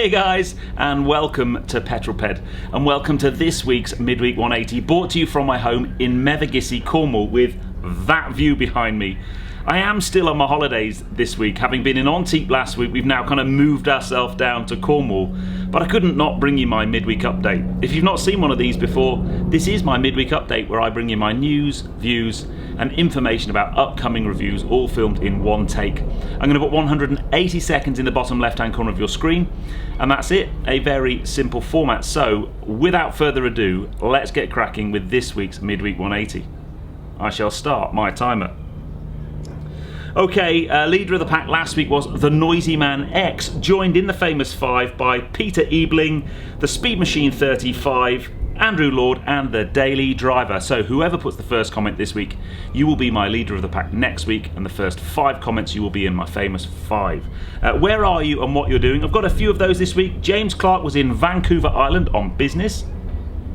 Hey guys, and welcome to Petrol, and welcome to this week's Midweek 180, brought to you from my home in Mevagissey, Cornwall, with that view behind me. I am still on my holidays this week, having been in Antibes last week. We've now kind of moved ourselves down to Cornwall, but I couldn't not bring you my midweek update. If you've not seen one of these before, this is my midweek update where I bring you my news, views, and information about upcoming reviews, all filmed in one take. I'm going to put 180 seconds in the bottom left-hand corner of your screen, and that's it. A very simple format. So, without further ado, let's get cracking with this week's Midweek 180. I shall start my timer. Okay, leader of the pack last week was the Noisy Man X, joined in the famous 5 by Peter Ebling, the Speed Machine 35, Andrew Lord, and the Daily Driver. So whoever puts the first comment this week, you will be my leader of the pack next week, and the first 5 comments you will be in my famous 5. Where are you and what you're doing? I've got a few of those this week. James Clark was in Vancouver Island on business.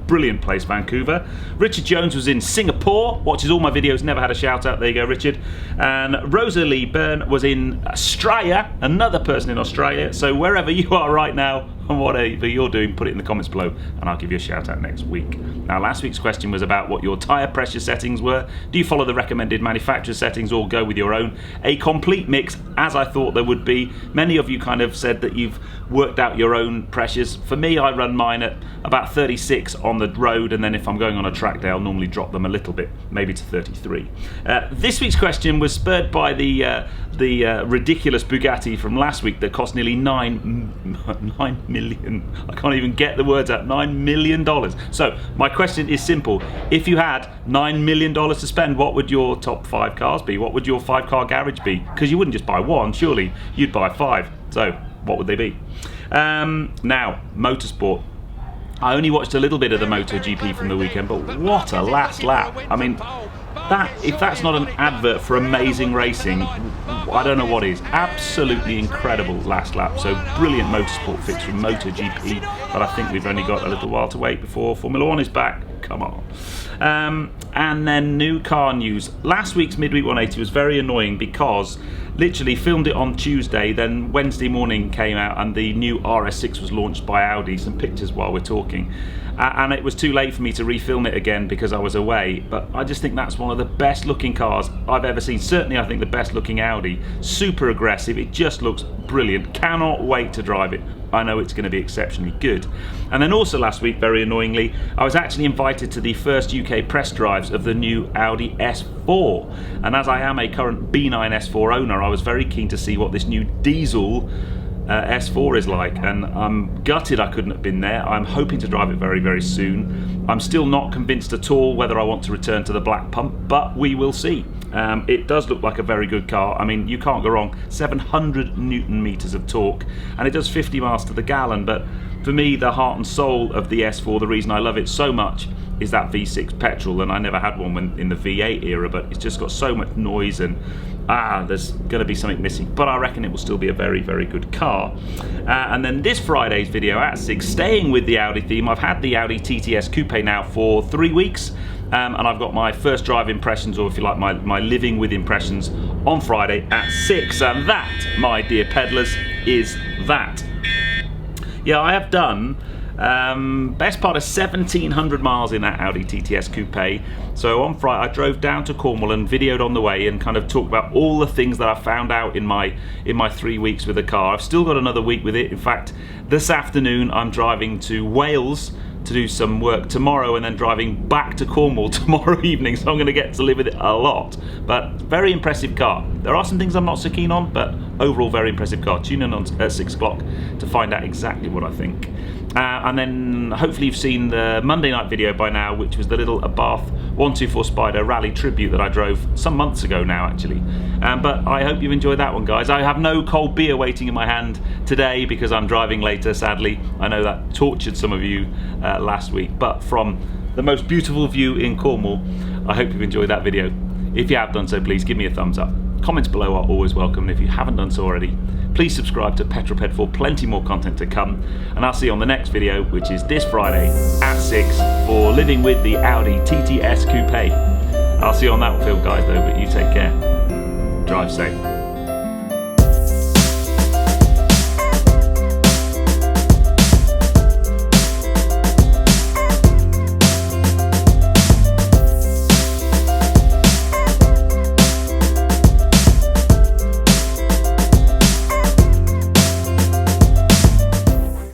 Brilliant place, Vancouver. Richard Jones was in Singapore, watches all my videos, never had a shout out. There you go, Richard. And Rosalie Byrne was in Australia, another person in Australia. So wherever you are right now and whatever you're doing, put it in the comments below and I'll give you a shout out next week. Now, last week's question was about what your tyre pressure settings were. Do you follow the recommended manufacturer settings or go with your own? A complete mix, as I thought there would be. Many of you kind of said that you've worked out your own pressures. For me, I run mine at about 36 on the road, and then if I'm going on a track day, I'll normally drop them a little bit, maybe to 33. This week's question was spurred by the ridiculous Bugatti from last week that cost nearly $9 million. I can't even get the words out. $9 million. So my question is simple. If you had $9 million to spend, what would your top 5 cars be? What would your 5-car garage be? Because you wouldn't just buy one, surely. You'd buy 5. So what would they be? Now, motorsport. I only watched a little bit of the MotoGP from the weekend, but what a last lap. I mean, if that's not an advert for amazing racing, I don't know what is. Absolutely incredible last lap. So brilliant motorsport fix from MotoGP, but I think we've only got a little while to wait before Formula 1 is back. Come on. And then new car news. Last week's Midweek 180 was very annoying because literally filmed it on Tuesday, then Wednesday morning came out and the new RS6 was launched by Audi. Some pictures while we're talking. And it was too late for me to refilm it again because I was away. But I just think that's one of the best looking cars I've ever seen. Certainly I think the best looking Audi. Super aggressive. It just looks brilliant. Cannot wait to drive it. I know it's going to be exceptionally good. And then also last week, very annoyingly, I was actually invited to the first UK press drives of the new Audi S4. And as I am a current B9 S4 owner, I was very keen to see what this new diesel S4 is like, and I'm gutted I couldn't have been there. I'm hoping to drive it very, very soon. I'm still not convinced at all whether I want to return to the black pump, but we will see. It does look like a very good car. I mean, you can't go wrong. 700 Newton meters of torque, and it does 50 miles to the gallon, but for me, the heart and soul of the S4, the reason I love it so much, is that V6 petrol, and I never had one in the V8 era, but it's just got so much noise and there's going to be something missing, but I reckon it will still be a very, very good car. And then this Friday's video at 6, staying with the Audi theme, I've had the Audi TTS Coupe now for 3 weeks, and I've got my first drive impressions, or if you like, my living with impressions on Friday at 6, and that, my dear peddlers, is that. Yeah, I have done best part of 1,700 miles in that Audi TTS Coupe. So on Friday I drove down to Cornwall and videoed on the way and kind of talked about all the things that I found out in my 3 weeks with the car. I've still got another week with it. In fact, this afternoon I'm driving to Wales to do some work tomorrow and then driving back to Cornwall tomorrow evening, so I'm going to get to live with it a lot. But very impressive car. There are some things I'm not so keen on, but overall very impressive car. Tune in at 6 o'clock to find out exactly what I think. And then hopefully you've seen the Monday night video by now, which was the little Abarth 124 Spider rally tribute that I drove some months ago now, actually. But I hope you've enjoyed that one, guys. I have no cold beer waiting in my hand today because I'm driving later, sadly. I know that tortured some of you last week, but from the most beautiful view in Cornwall, I hope you've enjoyed that video. If you have done so, please give me a thumbs up. Comments below are always welcome, and if you haven't done so already, please subscribe to Petrol for plenty more content to come, and I'll see you on the next video, which is this Friday at 6 for living with the Audi TTS Coupe. I'll see you on that field, guys, though, but you take care. Drive safe.